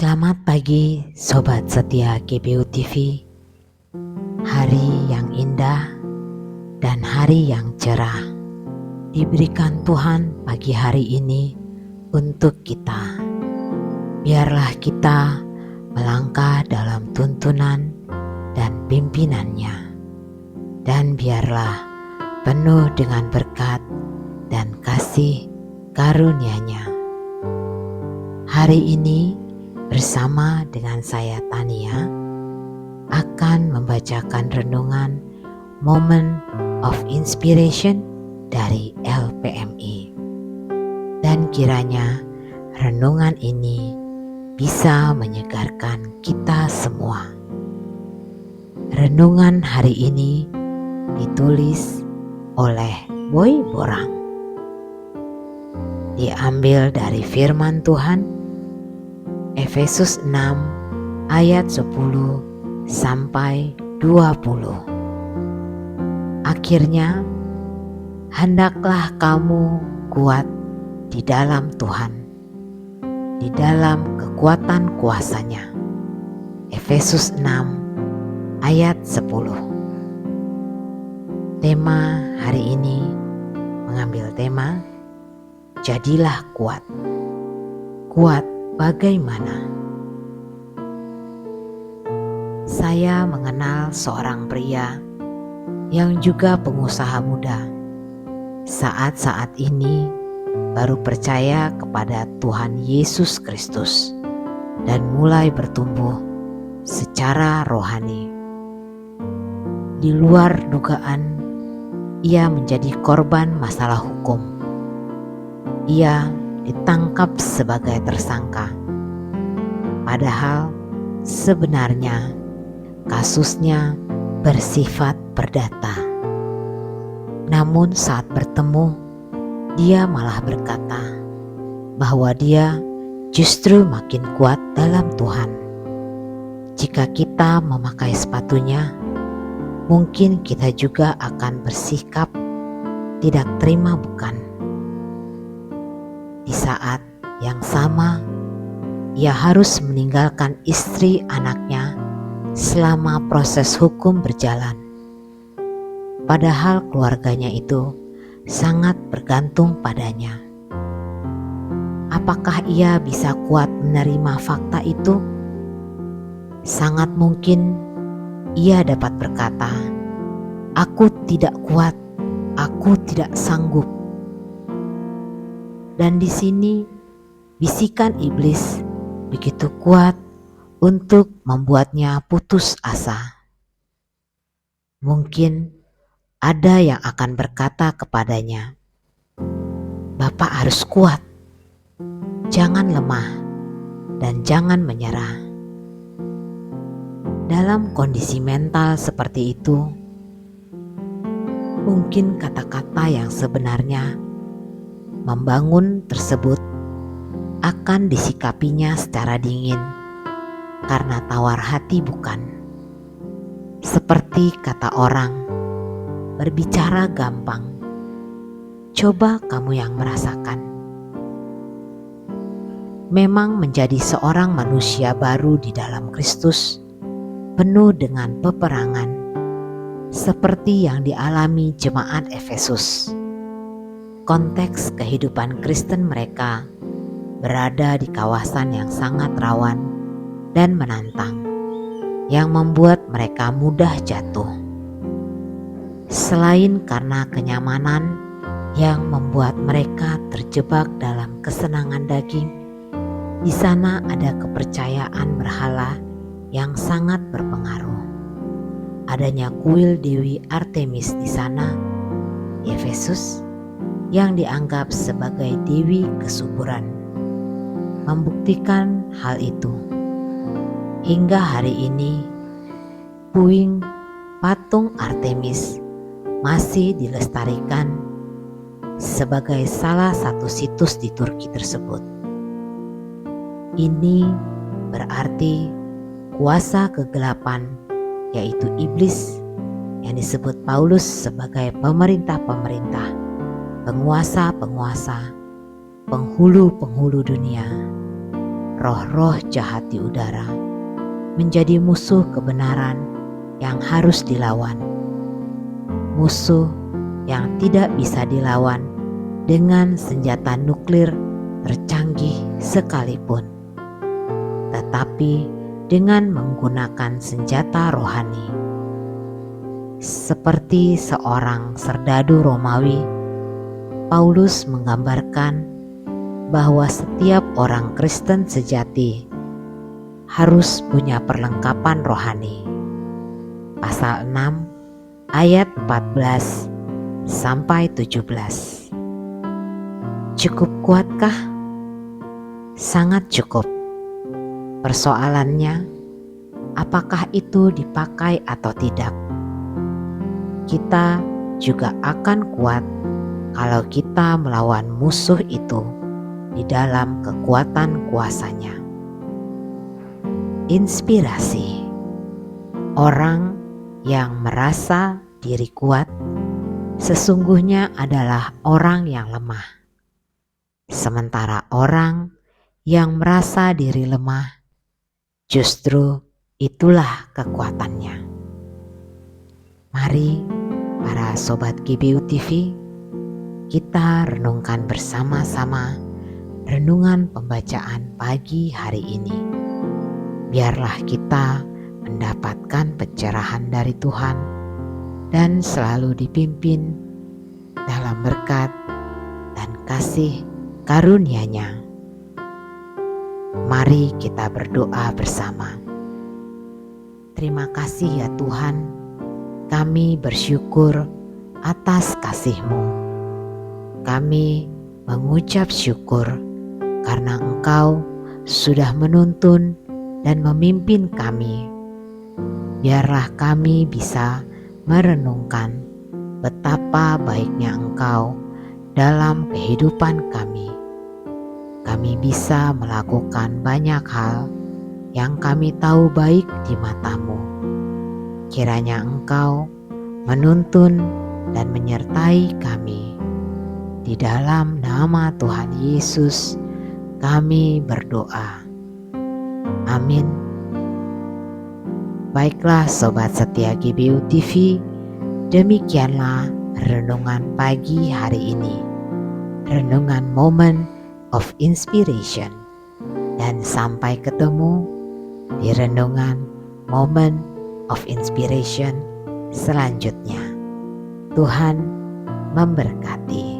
Selamat pagi Sobat Setia GBU TV. Hari yang indah dan hari yang cerah diberikan Tuhan pagi hari ini untuk kita. Biarlah kita melangkah dalam tuntunan dan pimpinannya, dan biarlah penuh dengan berkat dan kasih karunia-Nya. Hari ini bersama dengan saya Tania akan membacakan renungan Moment of Inspiration dari LPMI. Dan kiranya renungan ini bisa menyegarkan kita semua. Renungan hari ini ditulis oleh Boy Borang. Diambil dari firman Tuhan Efesus 6 ayat 10 sampai 20. Akhirnya, hendaklah kamu kuat di dalam Tuhan, di dalam kekuatan kuasa-Nya. Efesus 6 ayat 10. Tema hari ini mengambil tema Jadilah kuat. Kuat bagaimana? Saya mengenal seorang pria yang juga pengusaha muda. Saat-saat ini baru percaya kepada Tuhan Yesus Kristus dan mulai bertumbuh secara rohani. Di luar dugaan, ia menjadi korban masalah hukum. Ia ditangkap sebagai tersangka. Padahal sebenarnya kasusnya bersifat perdata. Namun saat bertemu, dia malah berkata bahwa dia justru makin kuat dalam Tuhan. Jika kita memakai sepatunya, mungkin kita juga akan bersikap tidak terima, bukan? Di saat yang sama, ia harus meninggalkan istri anaknya selama proses hukum berjalan. Padahal keluarganya itu sangat bergantung padanya. Apakah ia bisa kuat menerima fakta itu? Sangat mungkin ia dapat berkata, "Aku tidak kuat, aku tidak sanggup." Dan di sini bisikan iblis begitu kuat untuk membuatnya putus asa. Mungkin ada yang akan berkata kepadanya, "Bapak harus kuat, jangan lemah, dan jangan menyerah." Dalam kondisi mental seperti itu, mungkin kata-kata yang sebenarnya membangun tersebut akan disikapinya secara dingin karena tawar hati, bukan? Seperti kata orang, berbicara gampang, coba kamu yang merasakan. Memang menjadi seorang manusia baru di dalam Kristus penuh dengan peperangan seperti yang dialami jemaat Efesus. Konteks kehidupan Kristen mereka berada di kawasan yang sangat rawan dan menantang, yang membuat mereka mudah jatuh. Selain karena kenyamanan yang membuat mereka terjebak dalam kesenangan daging, di sana ada kepercayaan berhala yang sangat berpengaruh. Adanya kuil Dewi Artemis di sana, di Efesus, yang dianggap sebagai dewi kesuburan, membuktikan hal itu. Hingga hari ini, puing patung Artemis masih dilestarikan sebagai salah satu situs di Turki tersebut. Ini berarti kuasa kegelapan, yaitu iblis, yang disebut Paulus sebagai pemerintah-pemerintah, penguasa-penguasa, penghulu-penghulu dunia, roh-roh jahat di udara menjadi musuh kebenaran yang harus dilawan. Musuh yang tidak bisa dilawan dengan senjata nuklir tercanggih sekalipun, tetapi dengan menggunakan senjata rohani. Seperti seorang serdadu Romawi, Paulus menggambarkan bahwa setiap orang Kristen sejati harus punya perlengkapan rohani. Pasal 6 ayat 14 sampai 17. Cukup kuatkah? Sangat cukup. Persoalannya, apakah itu dipakai atau tidak? Kita juga akan kuat kalau kita melawan musuh itu di dalam kekuatan kuasanya. Inspirasi. Orang yang merasa diri kuat sesungguhnya adalah orang yang lemah. Sementara orang yang merasa diri lemah, justru itulah kekuatannya. Mari para Sobat GBU TV, kita renungkan bersama-sama renungan pembacaan pagi hari ini. Biarlah kita mendapatkan pencerahan dari Tuhan dan selalu dipimpin dalam berkat dan kasih karunia-Nya. Mari kita berdoa bersama. Terima kasih ya Tuhan, kami bersyukur atas kasih-Mu. Kami mengucap syukur karena Engkau sudah menuntun dan memimpin kami. Biarlah kami bisa merenungkan betapa baiknya Engkau dalam kehidupan kami. Kami bisa melakukan banyak hal yang kami tahu baik di mata-Mu. Kiranya Engkau menuntun dan menyertai kami. Di dalam nama Tuhan Yesus kami berdoa. Amin. Baiklah Sobat setia GBU TV, demikianlah renungan pagi hari ini. Renungan Moment of Inspiration. Dan sampai ketemu di renungan Moment of Inspiration selanjutnya. Tuhan memberkati.